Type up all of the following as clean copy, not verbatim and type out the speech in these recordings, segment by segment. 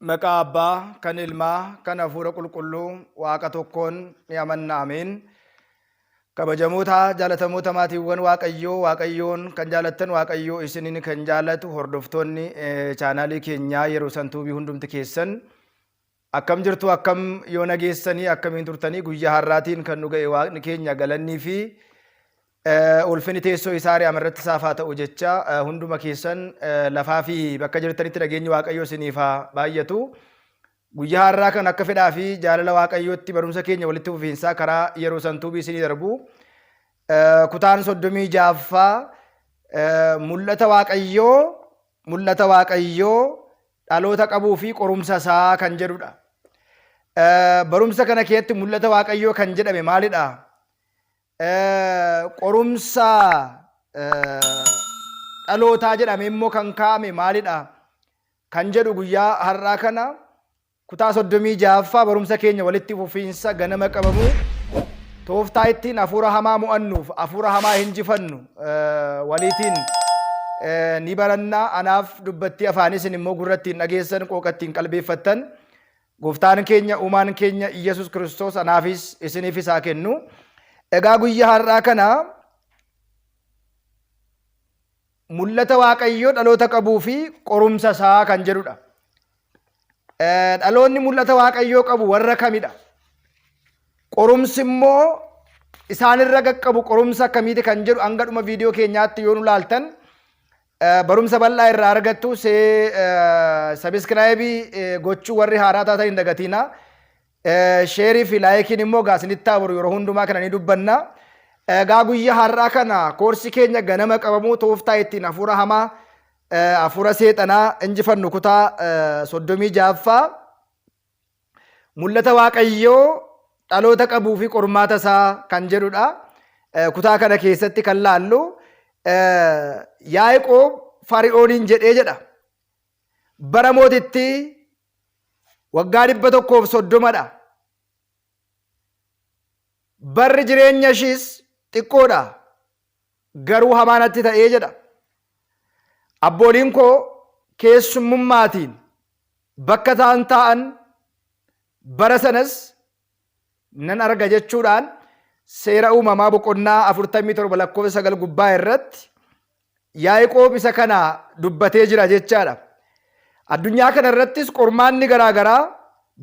Maqaa Abbaa, kan Ilmaa, kan Hafuura Qulqulluu, Waaqa tokkoon ni amanna. Ameen. Kabajamoota jaalatamoota maatiiwwan Waaqayyoon kan jaalattan Waaqayyoo isiniin kan jaalatu hordoftoonni chaanaalii keenyaa yeroo santuubii hundumti keessan akkam jirtu, akkam yoo nageessanii, akkamiin turtanii guyyaa har'aatiin kan nu ga'e Waaqni keenya galannii fi ulfinni teessoo isaa amarratti saafaa ta'u jecha hunduma keessan lafaa fi bakka jirtanitti nageenyi Waaqayyoo isiniif haa baay'atu. Guyyaa har'aa kan akka fedhaa fi jaalala Waaqayyootti barumsa keenya walitti fufiinsaa karaa yeroo santuubii isinii darbu kutaan 36ffaa mul'ata Waaqayyoo dhaloota qabuu fi qorumsa isaa kan jedhudha. Barumsa kana keessatti mul'ata Waaqayyoo kan jedhame maalidha? Qorumsa dhalootaa jedhame immoo kan kaa'ame maalidha? Kan jedhu guyyaa har'aa kana kutaa 36ffaa barumsa keenya walitti fufiinsa ganama qabamu tooftaa ittiin hafuura hamaa mo'annuuf hafuura hamaa hinjifannu waliitiin ni barannaa. Anaaf dubbattii afaanis immoo gurrattiin dhageessan qooqattiin qalbeeffattan gooftaan keenya uumaan keenya Iyyasuus Kiristoos anaafis isiniifis haa kennu. Egaa guyyaa har'aa kana mul'ata Waaqayyoo dhaloota qabuu fi qorumsa isaa kan jedhudha. Dhaloonni mul'ata Waaqayyoo qabu warra kamidha? Qorumsi immoo isaanirra qaqqabu qorumsa akkamiiti kan jedhu hanga dhuma viidiyoo keenyaatti yoo nu laaltan barumsa bal'aa irraa argattu. Sabiskiraayibii gochuu warri haaraa taatan hin dagatina. Sheerii fi laayikiin immoo gaasinitti haa boru yeroo hundumaa kana ni dubbanna. Egaa guyyaa har'aa kana koorsi keenya ganama qabamuu tooftaa ittiin hafuura hamaa hafuura seexanaa injifannu kutaa 36ffaa mul'ata Waaqayyoo dhaloota qabuu fi qormaata isaa kan jedhudha. Kutaa kana keessatti kan laallu Yaaqoob Fari'ooniin jedhee jedha. Bara mootitti waggaa 130dha. Barri jireenya ishiis xiqqoodha. Garuu hamaanatti ta'ee jedha. Abbooliin koo keessummummaatiin bakka taa'an bara sanas nan arga jechuudhaan seera uumamaa boqonnaa 47 lakkoofsa 9 gubbaa irratti Yaaqoob isa kana dubbatee jira jechaadha. Addunyaa kana irrattis qormaanni garaagaraa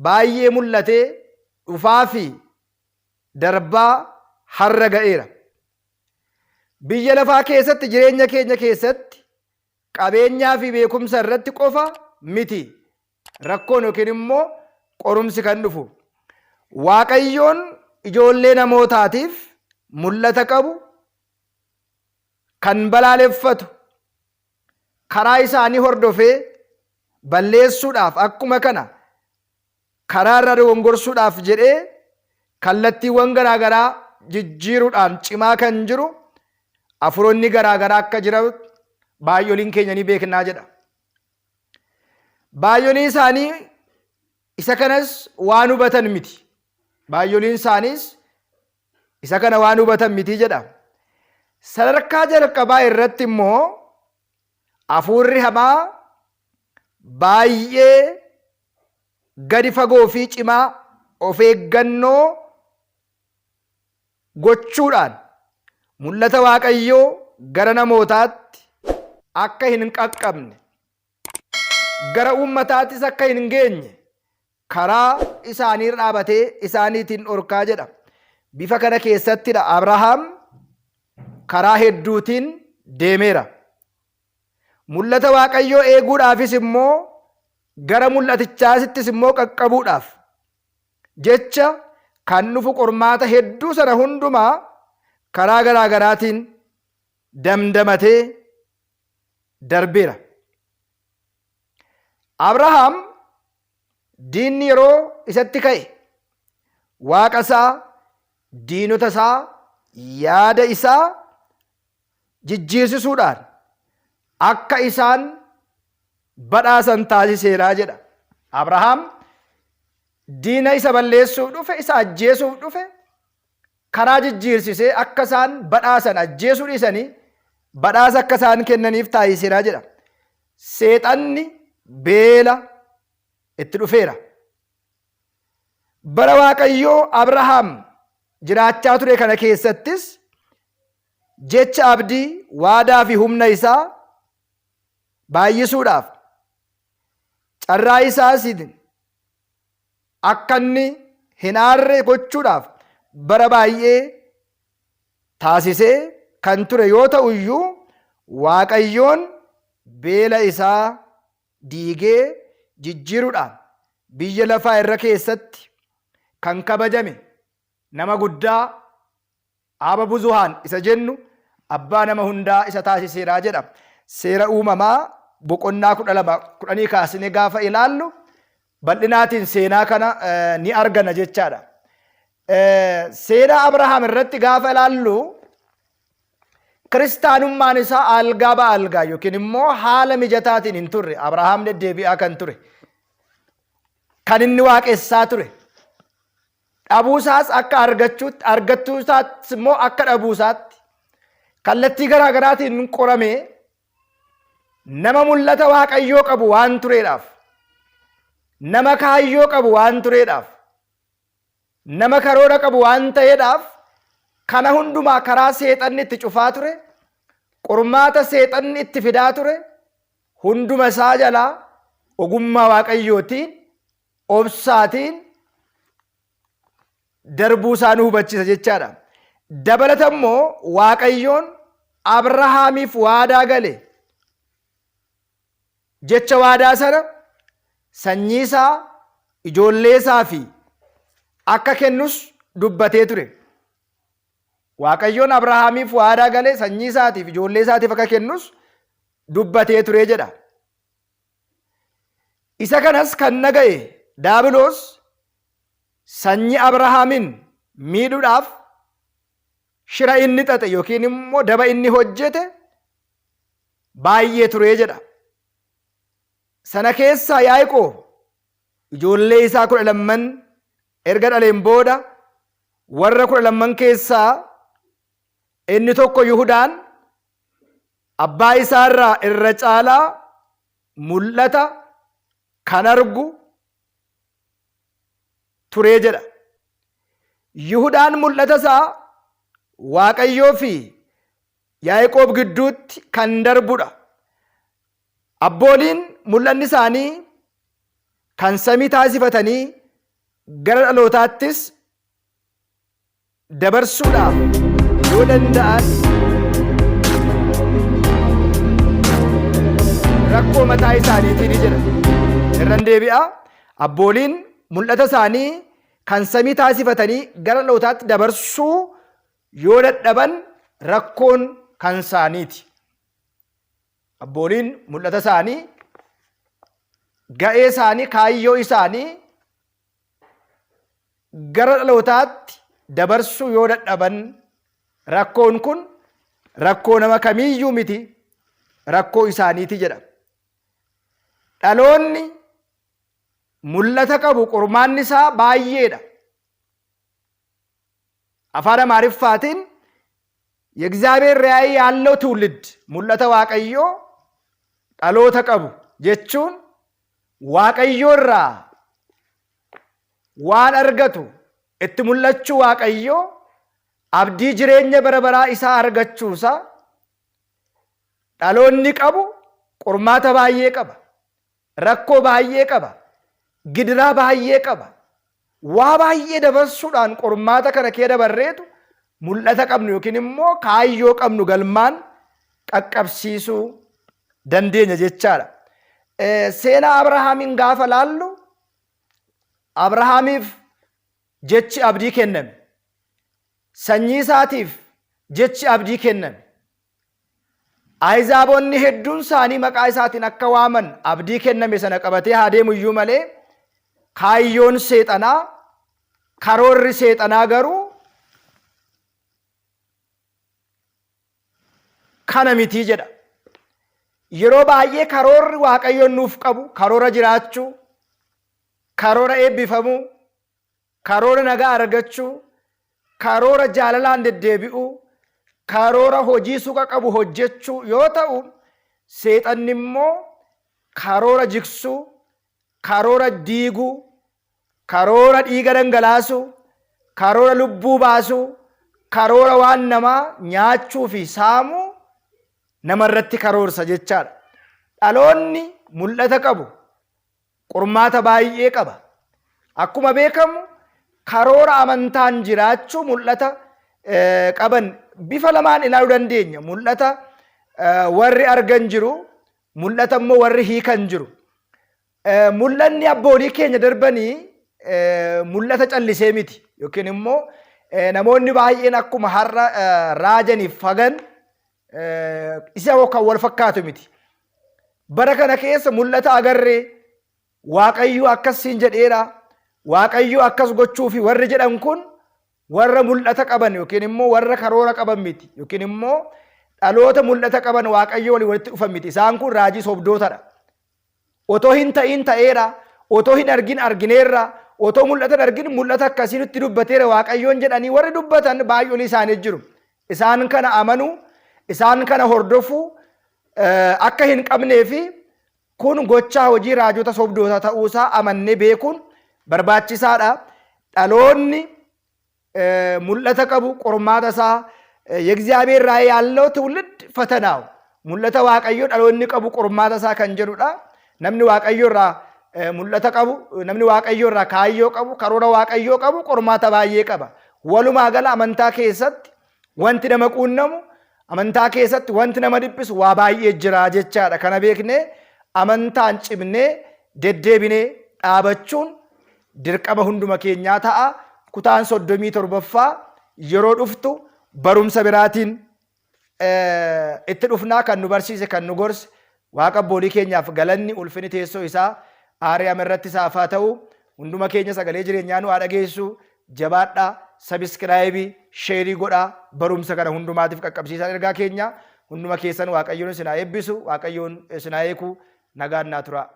baay'ee mul'atee dhufaa fi darbaa har'a ga'eera. Biyya lafaa keessatti jireenya keenya keessatti qabeenyaa fi beekumsa irratti qofa miti rakkoon yookiin immoo qorumsi kan dhufu. Waaqayyoon ijoollee namootaatiif mul'ata qabu kan balaaleffatu karaa isaanii hordofee balleessuudhaaf akkuma kana karaa irra dogongorsuudhaaf jedhee kallattiiwwan garaagaraa jijjiiruudhaan cimaa kan jiru hafuuronni garaagaraa akka jiran baay'oliin keenya ni beeknaa jedha. Baay'oliin isaanii isa kanas waan hubatan miti. Baay'oliin isaaniis isa kana waan hubatan miti jedha. Sadarkaa jalqabaa irratti immoo hafuurri hamaa baay'ee gadi fagoo fi cimaa of eeggannoo gochuudhaan mul'ata Waaqayyoo gara namootaatti akka hin qaqqabne gara uummataattis akka hin geenye karaa isaanii dhaabatee isaaniitiin dhorkaa jedha. Bifa kana keessattidha Abrahaam karaa hedduutiin deemeera. Mul'ata Waaqayyoo eeguudhaafis immoo gara mul'atichaasittis immoo qaqqabuudhaaf jecha kan dhufu qormaata hedduu sana hundumaa karaa garaagaraatiin damdamatee darbeera. Abrahaam diinni yeroo isatti ka'e waaqa isaa, diinota isaa, yaada isaa jijjiirsisuudhaan akka isaan badhaasan taasiseeraa jedha. Abrahaam diina isa balleessuuf dhufe, isa ajjeesuuf dhufe karaa jijjiirsisee akka isaan badhaasan ajjeesuu dhiisanii badhaasa akka isaan kennaniif taasiseeraa jedha. Seexanni beela, itti dhufeera. Bara Waaqayyoo Abrahaam jiraachaa ture kana keessattis jecha abdii waadaa fi humna isaa baay'isuudhaaf carraa isaas akka inni hin aarre gochuudhaaf bara baay'ee taasisee kan ture yoo ta'u iyyuu Waaqayyoon beela isaa diigee jijjiiruudhaan biyya lafaa irra keessatti kan kabajame nama guddaa Aaba Buzuhaan isa jennu abbaa nama hundaa isa taasiseeraa jedha. Seera uumamaa boqonnaa 12 kaasnee gaafa ilaallu bal'inaatiin seenaa kana ni argana jechaadha. Seenaa Abrahaam irratti gaafa ilaallu kiristaanummaan isaa algaa ba'algaa yookiin immoo haala mijataatiin hin turre. Abrahaam deddeebi'aa kan ture, kan inni waaqessaa ture. Dhabuusaas akka argachuusaas immoo akka dhabuusaatti kallattii garaa garaatiin qoramee nama mul'ata Waaqayyoo qabu waan tureedhaaf, nama kaayyoo qabu waan tureedhaaf, nama karoora qabu waan ta'eedhaaf kana hundumaa karaa seexanni itti cufaa ture, qormaata seexanni itti fidaa ture, hunduma isaa jalaa ogummaa Waaqayyootiin, obsaatiin darbuu isaa nu hubachiisa jechaadha. Dabalata immoo Waaqayyoon Abrahaamiif waadaa gale. Jecha waadaa sana sanyii isaa, ijoollee isaa fi akka kennus dubbatee ture. Waaqayyoon Abrahaamiif waadaa gale sanyii isaatiif, ijoollee isaatiif akka kennus dubbatee ture jedha. Isa kanas kan naga'e Daabiloos sanyii Abrahaamin miidhuudhaaf shira inni xaxe yookiin immoo daba inni hojjete baay'ee ture jedha. Sana keessaa Yaaqoob ijoollee isaa 12 erga dhaleen booda warra 12 keessaa inni tokko Yihudaan abbaa isaarraa irra caalaa mul'ata kan argu turee jedha. Yihudaan mul'ata isaa Waaqayyoo fi Yaaqoob gidduutti kan darbudha. Abbooliin mul'anni isaanii kan samii taasifatanii gara dhalootaattis dabarsuudhaaf yoo danda'an rakkoo mataa isaaniitiin jira. Irran deebi'a. Abbooliin mul'ata isaanii kan samii taasifatanii gara dhalootaatti dabarsuu yoo dadhaban rakkoon kan isaaniiti. Abbooliin mul'ata isaanii, ga'ee isaanii, kaayyoo isaanii gara dhalootaatti dabarsuu yoo dadhaban rakkoon kun rakkoo nama kamiiyyuu miti, rakkoo isaaniiti jedha. Dhaloonni mul'ata qabu qormaanni isaa baay'eedha. Afaan Amaariffaatiin የእግዚአብሔር ራእይ ያለው ትውልድ ሙለተ ዋቀዮ ዳሎተ ቀቡ ጀቹን ዋቀዮራ ዋን አርገቱ እት ሙለቹ ዋቀዮ አብዲ ጅሬኘ በረበራ ኢሳ አርገቹሳ ዳሎኒ ቀቡ ቁርማተ ባዬ ቀባ ረኮ ባዬ ቀባ ግድራ ባዬ ቀባ ዋ ባዬ ደበሱዳን ቁርማተ ከነ ከደ በሬቱ mul'ata qabnu yookiin immoo kaayyoo qabnu galmaan qaqqabsiisuu dandeenya jechaadha. Seenaa Abrahaamin gaafa laallu Abrahaamiif jechi abdii kenname. Sanyii isaatiif jechi abdii kenname. Ahzaabonni hedduun isaanii maqaa isaatiin akka waaman abdii kenname sana qabatee haa deemu iyyuu malee kaayyoon seexanaa, karoorri seexanaa garuu kana miti jedha. Yeroo baay'ee karoorri Waaqayyoon nuuf qabu karoora jiraachuu, karoora eebbifamuu, karoora nagaa argachuu, karoora jaalalaan deddeebi'uu, karoora hojii suqa qabu hojjechuu yoo ta'u, seexanni immoo karoora jigsuu, karoora diiguu, karoora dhiiga dhangalaasu, karoora lubbuu baasu, karoora waan namaa nyaachuu fi saamuu namarratti karoorsa jechaadha. Dhaloonni mul'ata qabu qormaata baay'ee qaba. Akkuma beekamu karoora amantaan jiraachuu mul'ata qaban bifa lamaan ilaaluu dandeenya. Mul'ata warri argan jiru, mul'ata immoo warri hiikan jiru. Mul'anni abboolii keenya darbanii mul'ata callisee miti yookiin immoo namoonni baay'een akkuma har'a raajaniif fagan isa kan wal fakkaatu miti. Bara kana keessa mul'ata agarree Waaqayyo akkasiin jedheera, Waaqayyo akkas gochuu fi warri jedhan kun warra mul'ata qaban yookiin immoo warra karoora qaban miti yookiin immoo dhaloota mul'ata qaban Waaqayyo walitti dhufan miti. Isaan kun raajii sobdootadha. Otoo hin ta'in ta'eera, otoo hin argin argineerra, otoo mul'ata argin mul'ata akkasii nutti dubbateera Waaqayyoon jedhanii warri dubbatan baay'oolii isaanii jiru. Isaan kana amanuu, isaan kana hordofuu akka hin qabnee fi kun gochaa hojii raajota sobdoota ta'uusaa amannee beekuun barbaachisaadha. Dhaloonni mul'ata qabu qormaata isaa የእግዚአብሔር ራእይ ያለው ትውልድ ፈተናው mul'ata waaqayyo dhaloonni qabu qormaata isaa kan jedhudha. Namni waaqayyo irraa mul'ata qabu, namni waaqayyo irraa kaayyoo qabu, karoora waaqayyoo qabu qormaata baay'ee qaba. Walumaa gala amantaa keessatti wanti nama quunnamu, amantaa keessatti wanti nama dhiphisu waa baay'ee jira jechaadha. Kana beeknee amantaan cimnee deddeebinee dhaabachuun dirqama hunduma keenyaa ta'a. Kutaan 37ffaa yeroo dhuftu barumsa biraatiin itti dhufnaa kan nu barsiise kan nu gorse Waaqa abboolii keenyaaf galanni ulfini teessoo isaa aariyaam irratti isaaf haa ta'u. Hunduma keenya sagalee jireenyaa nu haa dhageessu. Jabaadhaa, sabiskiraayibii, sheerii godhaa. Barumsa kana hundumaatiif qaqqabsiisaa ergaa keenya. Hunduma keessan Waaqayyoon isin haa eebbisu, Waaqayyoon isin haa eeku. Nagaan naa tura.